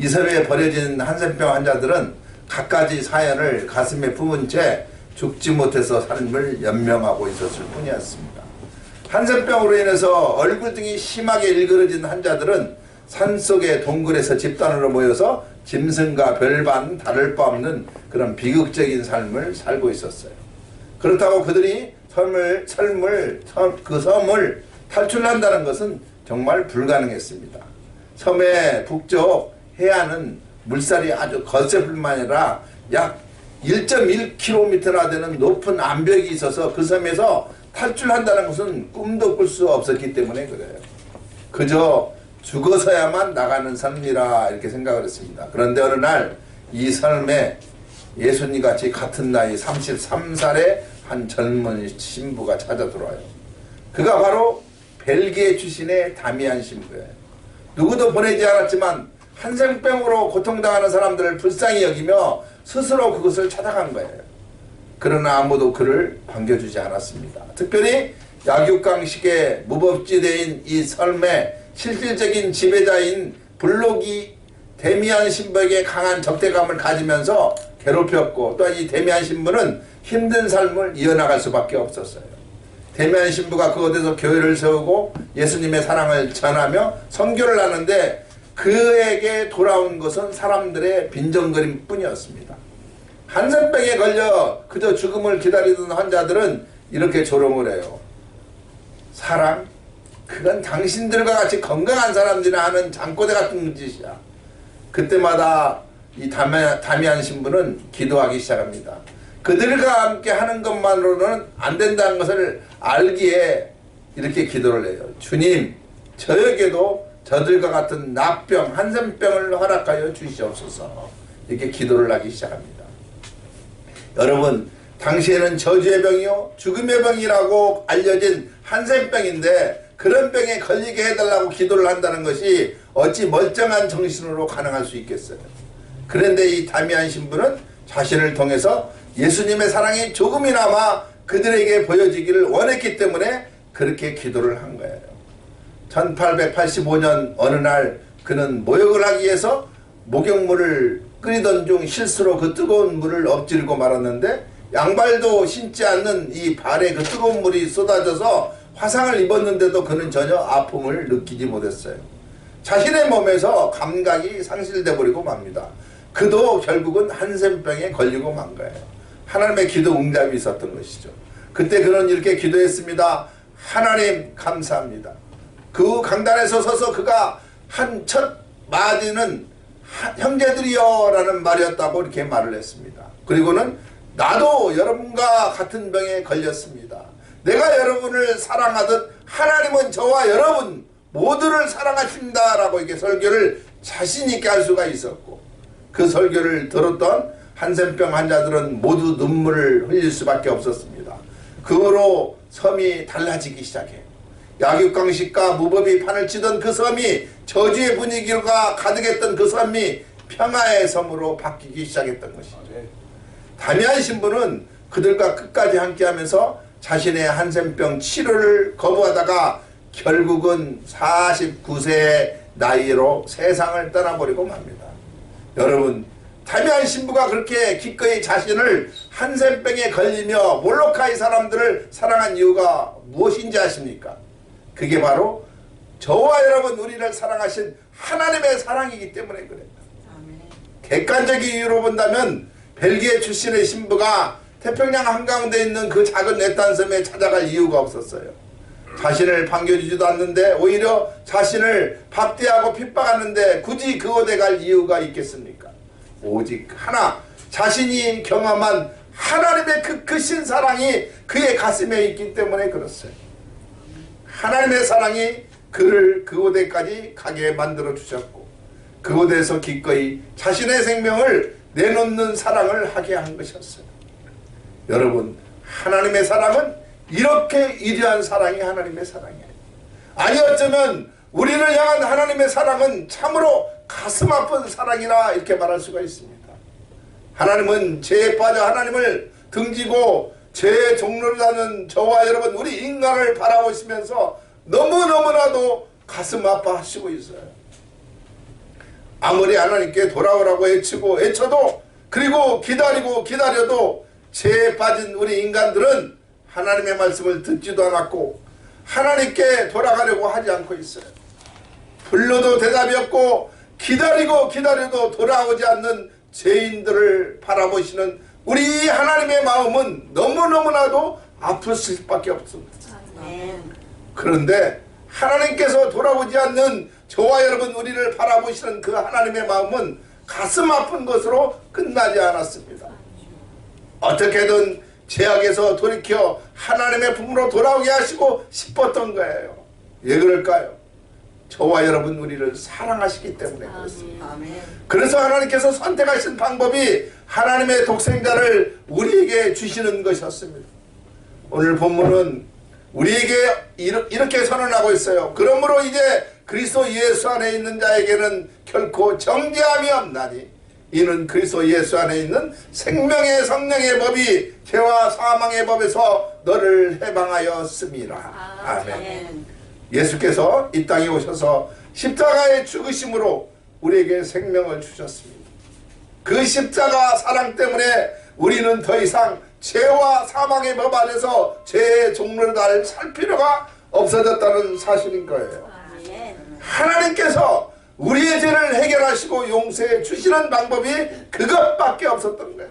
이 섬에 버려진 한센병 환자들은 갖가지 사연을 가슴에 품은 채 죽지 못해서 삶을 연명하고 있었을 뿐이었습니다. 한센병으로 인해서 얼굴 등이 심하게 일그러진 환자들은 산속의 동굴에서 집단으로 모여서 짐승과 별반 다를 바 없는 그런 비극적인 삶을 살고 있었어요. 그렇다고 그들이 그 섬을 탈출한다는 것은 정말 불가능했습니다. 섬의 북쪽 해안은 물살이 아주 거셀 뿐만 아니라 약 1.1km나 되는 높은 암벽이 있어서 그 섬에서 탈출한다는 것은 꿈도 꿀 수 없었기 때문에 그래요. 그저 죽어서야만 나가는 삶이라 이렇게 생각을 했습니다. 그런데 어느 날 이 삶에 예수님 같이 같은 나이 33살의 한 젊은 신부가 찾아 들어와요. 그가 바로 벨기에 출신의 다미안 신부예요. 누구도 보내지 않았지만 한센병으로 고통당하는 사람들을 불쌍히 여기며 스스로 그것을 찾아간 거예요. 그러나 아무도 그를 반겨주지 않았습니다. 특별히 약육강식의 무법지대인 이 섬의 실질적인 지배자인 블록이 데미안 신부에게 강한 적대감을 가지면서 괴롭혔고, 또한 이 데미안 신부는 힘든 삶을 이어나갈 수밖에 없었어요. 데미안 신부가 그곳에서 교회를 세우고 예수님의 사랑을 전하며 선교를 하는데 그에게 돌아온 것은 사람들의 빈정거림 뿐이었습니다. 한센병에 걸려 그저 죽음을 기다리던 환자들은 이렇게 조롱을 해요. 사랑? 그건 당신들과 같이 건강한 사람들이 하는 잠꼬대 같은 짓이야. 그때마다 이 다미안 신부는 기도하기 시작합니다. 그들과 함께 하는 것만으로는 안 된다는 것을 알기에 이렇게 기도를 해요. 주님, 저에게도 저들과 같은 납병, 한센병을 허락하여 주시옵소서. 이렇게 기도를 하기 시작합니다. 여러분, 당시에는 저주의 병이요 죽음의 병이라고 알려진 한센병인데 그런 병에 걸리게 해달라고 기도를 한다는 것이 어찌 멀쩡한 정신으로 가능할 수 있겠어요. 그런데 이 다미안 신부는 자신을 통해서 예수님의 사랑이 조금이나마 그들에게 보여지기를 원했기 때문에 그렇게 기도를 한 거예요. 1885년 어느 날 그는 모욕을 하기 위해서 목욕물을 끓이던 중 실수로 그 뜨거운 물을 엎지르고 말았는데 양발도 신지 않는 이 발에 그 뜨거운 물이 쏟아져서 화상을 입었는데도 그는 전혀 아픔을 느끼지 못했어요. 자신의 몸에서 감각이 상실돼 버리고 맙니다. 그도 결국은 한센병에 걸리고 만 거예요. 하나님의 기도 응답이 있었던 것이죠. 그때 그는 이렇게 기도했습니다. 하나님 감사합니다. 그 강단에서 서서 그가 한 첫 마디는 형제들이여 라는 말이었다고 이렇게 말을 했습니다. 그리고는 나도 여러분과 같은 병에 걸렸습니다. 내가 여러분을 사랑하듯 하나님은 저와 여러분 모두를 사랑하신다 라고 이렇게 설교를 자신있게 할 수가 있었고, 그 설교를 들었던 한센병 환자들은 모두 눈물을 흘릴 수밖에 없었습니다. 그 후로 섬이 달라지기 시작해요. 약육강식과 무법이 판을 치던 그 섬이, 저주의 분위기가 가득했던 그 섬이 평화의 섬으로 바뀌기 시작했던 것이죠. 다미안 신부는 그들과 끝까지 함께하면서 자신의 한센병 치료를 거부하다가 결국은 49세의 나이로 세상을 떠나버리고 맙니다. 여러분, 다미안 신부가 그렇게 기꺼이 자신을 한센병에 걸리며 몰로카이 사람들을 사랑한 이유가 무엇인지 아십니까? 그게 바로 저와 여러분 우리를 사랑하신 하나님의 사랑이기 때문에 그래요. 객관적인 이유로 본다면 벨기에 출신의 신부가 태평양 한가운데 있는 그 작은 외딴섬에 찾아갈 이유가 없었어요. 자신을 반겨주지도 않는데 오히려 자신을 박대하고 핍박하는데 굳이 그곳에 갈 이유가 있겠습니까? 오직 하나, 자신이 경험한 하나님의 그 크신 사랑이 그의 가슴에 있기 때문에 그렇어요. 하나님의 사랑이 그를 그곳에까지 가게 만들어 주셨고, 그곳에서 기꺼이 자신의 생명을 내놓는 사랑을 하게 한 것이었어요. 여러분, 하나님의 사랑은 이렇게 위대한 사랑이 하나님의 사랑이에요. 아니 어쩌면 우리를 향한 하나님의 사랑은 참으로 가슴 아픈 사랑이라 이렇게 말할 수가 있습니다. 하나님은 죄에 빠져 하나님을 등지고 죄의 종로를 하는 저와 여러분 우리 인간을 바라보시면서 너무너무나도 가슴 아파하시고 있어요. 아무리 하나님께 돌아오라고 외쳐도 그리고 기다리고 기다려도 죄에 빠진 우리 인간들은 하나님의 말씀을 듣지도 않았고 하나님께 돌아가려고 하지 않고 있어요. 불러도 대답이 없고 기다리고 기다려도 돌아오지 않는 죄인들을 바라보시는 우리 하나님의 마음은 너무너무나도 아플 수밖에 없습니다. 그런데 하나님께서 돌아오지 않는 저와 여러분 우리를 바라보시는 그 하나님의 마음은 가슴 아픈 것으로 끝나지 않았습니다. 어떻게든 죄악에서 돌이켜 하나님의 품으로 돌아오게 하시고 싶었던 거예요. 왜 그럴까요? 저와 여러분 우리를 사랑하시기 때문에 그렇습니다. 그래서 하나님께서 선택하신 방법이 하나님의 독생자를 우리에게 주시는 것이었습니다. 오늘 본문은 우리에게 이렇게 선언하고 있어요. 그러므로 이제 그리스도 예수 안에 있는 자에게는 결코 정죄함이 없나니 이는 그리스도 예수 안에 있는 생명의 성령의 법이 죄와 사망의 법에서 너를 해방하였습니다. 아멘. 예수께서 이 땅에 오셔서 십자가의 죽으심으로 우리에게 생명을 주셨습니다. 그 십자가 사랑 때문에 우리는 더 이상 죄와 사망의 법 안에서 죄의 종로를 살 필요가 없어졌다는 사실인 거예요. 하나님께서 우리의 죄를 해결하시고 용서해 주시는 방법이 그것밖에 없었던 거예요.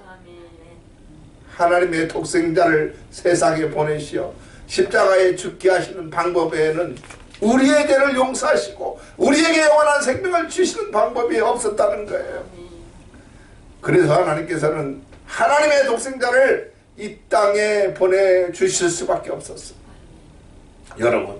하나님의 독생자를 세상에 보내시어 십자가에 죽게 하시는 방법 외에는 우리의 죄를 용서하시고 우리에게 영원한 생명을 주시는 방법이 없었다는 거예요. 그래서 하나님께서는 하나님의 독생자를 이 땅에 보내주실 수밖에 없었어요. 여러분,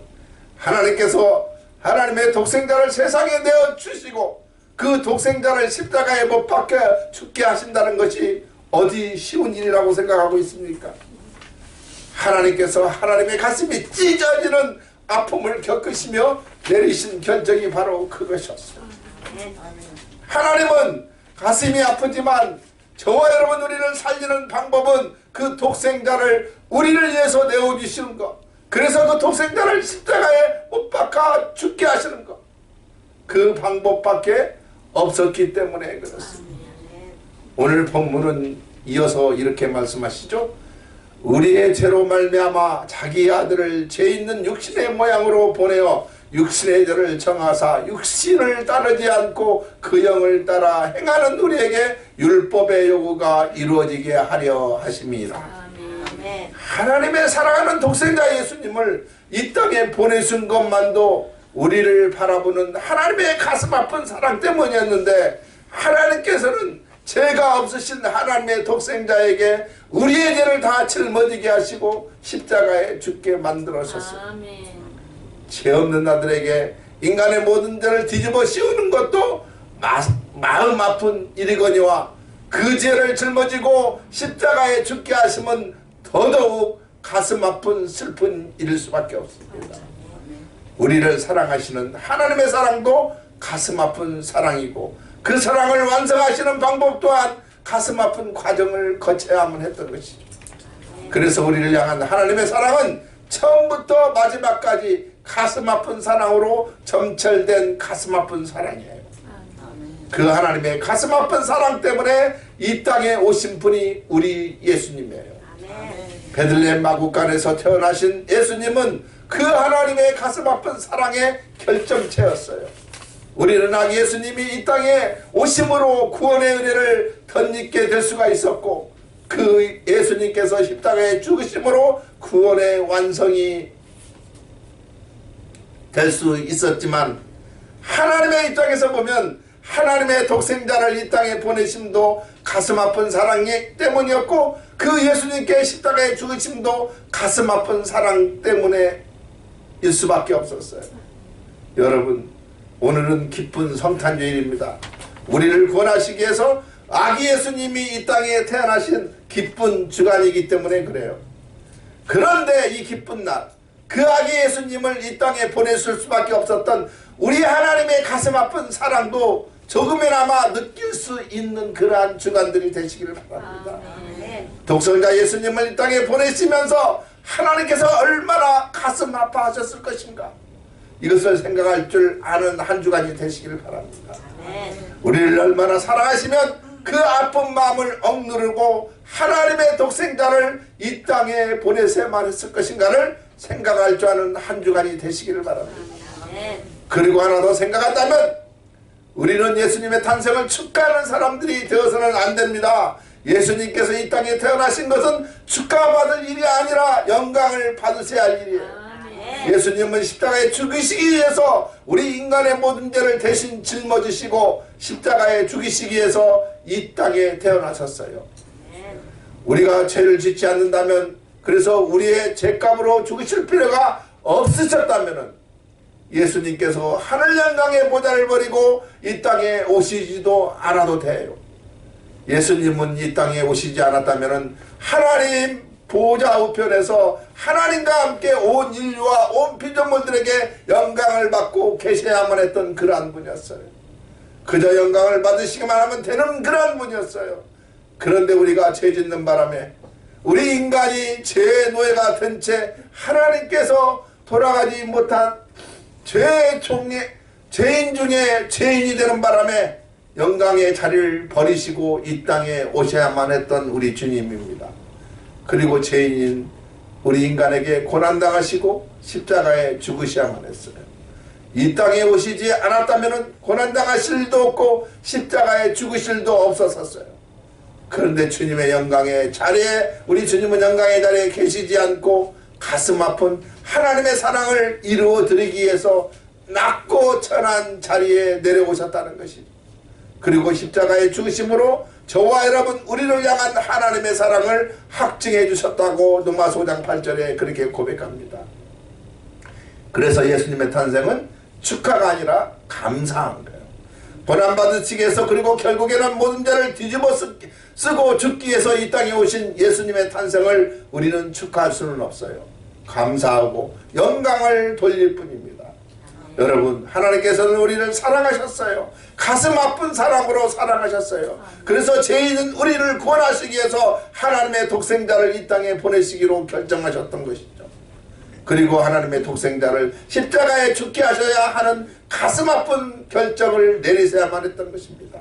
하나님께서 하나님의 독생자를 세상에 내어주시고 그 독생자를 십자가에 못 박혀 죽게 하신다는 것이 어디 쉬운 일이라고 생각하고 있습니까? 하나님께서 하나님의 가슴이 찢어지는 아픔을 겪으시며 내리신 결정이 바로 그것이었어요. 하나님은 가슴이 아프지만 저와 여러분 우리를 살리는 방법은 그 독생자를 우리를 위해서 내어주시는 것, 그래서 그 독생자를 십자가에 못 박아 죽게 하시는 것, 그 방법밖에 없었기 때문에 그렇습니다. 오늘 본문은 이어서 이렇게 말씀하시죠. 우리의 죄로 말미암아 자기 아들을 죄 있는 육신의 모양으로 보내어 육신의 죄를 정하사 육신을 따르지 않고 그 영을 따라 행하는 우리에게 율법의 요구가 이루어지게 하려 하심이라. 하나님의 사랑하는 독생자 예수님을 이 땅에 보내신 것만도 우리를 바라보는 하나님의 가슴 아픈 사랑 때문이었는데, 하나님께서는 죄가 없으신 하나님의 독생자에게 우리의 죄를 다 짊어지게 하시고 십자가에 죽게 만들어셨습니다. 죄 없는 자들에게 인간의 모든 죄를 뒤집어 씌우는 것도 마음 아픈 일이거니와 그 죄를 짊어지고 십자가에 죽게 하시면 더더욱 가슴 아픈 슬픈 일일 수밖에 없습니다. 우리를 사랑하시는 하나님의 사랑도 가슴 아픈 사랑이고, 그 사랑을 완성하시는 방법 또한 가슴 아픈 과정을 거쳐야만 했던 것이죠. 그래서 우리를 향한 하나님의 사랑은 처음부터 마지막까지 가슴 아픈 사랑으로 점철된 가슴 아픈 사랑이에요. 그 하나님의 가슴 아픈 사랑 때문에 이 땅에 오신 분이 우리 예수님이에요. 베들레헴 마구간에서 태어나신 예수님은 그 하나님의 가슴 아픈 사랑의 결정체였어요. 우리는 아기 예수님이 이 땅에 오심으로 구원의 은혜를 덧입게 될 수가 있었고, 그 예수님께서 십자가에 죽으심으로 구원의 완성이 될 수 있었지만, 하나님의 입장에서 보면 하나님의 독생자를 이 땅에 보내심도 가슴 아픈 사랑 때문이었고, 그 예수님께 십자가에 죽으심도 가슴 아픈 사랑 때문에 일 수밖에 없었어요. 여러분, 오늘은 기쁜 성탄주일입니다. 우리를 구원하시기 위해서 아기 예수님이 이 땅에 태어나신 기쁜 주간이기 때문에 그래요. 그런데 이 기쁜 날, 그 아기 예수님을 이 땅에 보냈을 수밖에 없었던 우리 하나님의 가슴 아픈 사랑도 조금이나마 느낄 수 있는 그러한 주간들이 되시기를 바랍니다. 독생자 예수님을 이 땅에 보내시면서 하나님께서 얼마나 가슴 아파하셨을 것인가. 이것을 생각할 줄 아는 한 주간이 되시길 바랍니다. 우리를 얼마나 사랑하시면 그 아픈 마음을 억누르고 하나님의 독생자를 이 땅에 보내셔야만 했을 것인가를 생각할 줄 아는 한 주간이 되시기를 바랍니다. 그리고 하나 더 생각한다면 우리는 예수님의 탄생을 축하하는 사람들이 되어서는 안 됩니다. 예수님께서 이 땅에 태어나신 것은 축하받을 일이 아니라 영광을 받으셔야 할 일이에요. 예수님은 십자가에 죽으시기 위해서 우리 인간의 모든 죄를 대신 짊어지시고 십자가에 죽이시기 위해서 이 땅에 태어나셨어요. 우리가 죄를 짓지 않는다면, 그래서 우리의 죄값으로 죽으실 필요가 없으셨다면 예수님께서 하늘 영광의 보좌를 버리고 이 땅에 오시지도 않아도 돼요. 예수님은 이 땅에 오시지 않았다면 하나님 보좌 우편에서 하나님과 함께 온 인류와 온 피조물들에게 영광을 받고 계셔야만 했던 그러한 분이었어요. 그저 영광을 받으시기만 하면 되는 그러한 분이었어요. 그런데 우리가 죄 짓는 바람에 우리 인간이 죄의 노예가 된 채 하나님께서 돌아가지 못한 죄인 중에 죄인이 되는 바람에 영광의 자리를 버리시고 이 땅에 오셔야만 했던 우리 주님입니다. 그리고 죄인인 우리 인간에게 고난당하시고 십자가에 죽으셔야만 했어요. 이 땅에 오시지 않았다면 고난당하실 일도 없고 십자가에 죽으실 일도 없었어요. 그런데 주님의 영광의 자리에, 우리 주님은 영광의 자리에 계시지 않고 가슴 아픈 하나님의 사랑을 이루어 드리기 위해서 낮고 천한 자리에 내려오셨다는 것이죠. 그리고 십자가의 죽으심으로 저와 여러분 우리를 향한 하나님의 사랑을 확증해 주셨다고 로마서 5장 8절에 그렇게 고백합니다. 그래서 예수님의 탄생은 축하가 아니라 감사한 거예요. 고난받으시기 위해서, 그리고 결국에는 모든 죄를 뒤집어 쓰고 죽기 위해서 이 땅에 오신 예수님의 탄생을 우리는 축하할 수는 없어요. 감사하고 영광을 돌릴 뿐입니다. 여러분, 하나님께서는 우리를 사랑하셨어요. 가슴 아픈 사랑으로 사랑하셨어요. 그래서 죄인은 우리를 구원하시기 위해서 하나님의 독생자를 이 땅에 보내시기로 결정하셨던 것이죠. 그리고 하나님의 독생자를 십자가에 죽게 하셔야 하는 가슴 아픈 결정을 내리셔야만 했던 것입니다.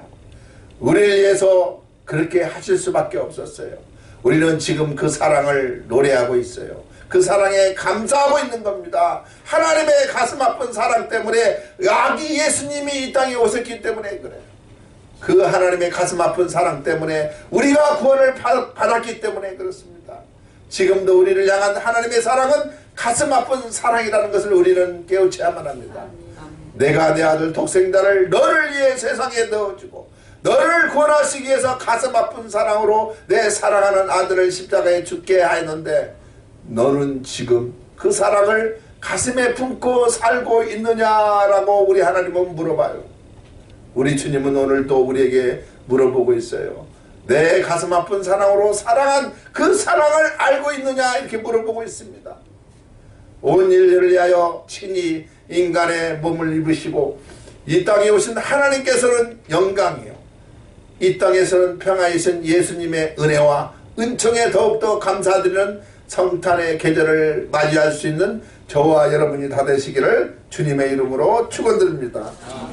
우리를 위해서 그렇게 하실 수밖에 없었어요. 우리는 지금 그 사랑을 노래하고 있어요. 그 사랑에 감사하고 있는 겁니다. 하나님의 가슴 아픈 사랑 때문에, 아기 예수님이 이 땅에 오셨기 때문에 그래요. 그 하나님의 가슴 아픈 사랑 때문에 우리가 구원을 받았기 때문에 그렇습니다. 지금도 우리를 향한 하나님의 사랑은 가슴 아픈 사랑이라는 것을 우리는 깨우쳐야만 합니다. 내가 내 아들 독생자를 너를 위해 세상에 넣어주고 너를 구원하시기 위해서 가슴 아픈 사랑으로 내 사랑하는 아들을 십자가에 죽게 하였는데, 너는 지금 그 사랑을 가슴에 품고 살고 있느냐라고 우리 하나님은 물어봐요. 우리 주님은 오늘 또 우리에게 물어보고 있어요. 내 가슴 아픈 사랑으로 사랑한 그 사랑을 알고 있느냐, 이렇게 물어보고 있습니다. 온 인류를 위하여 친히 인간의 몸을 입으시고 이 땅에 오신 하나님께서는 영광이요, 이 땅에서는 평화이신 예수님의 은혜와 은총에 더욱더 감사드리는 성탄의 계절을 맞이할 수 있는 저와 여러분이 다 되시기를 주님의 이름으로 축원드립니다.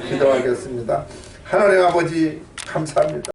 기도하겠습니다. 하나님 아버지, 감사합니다.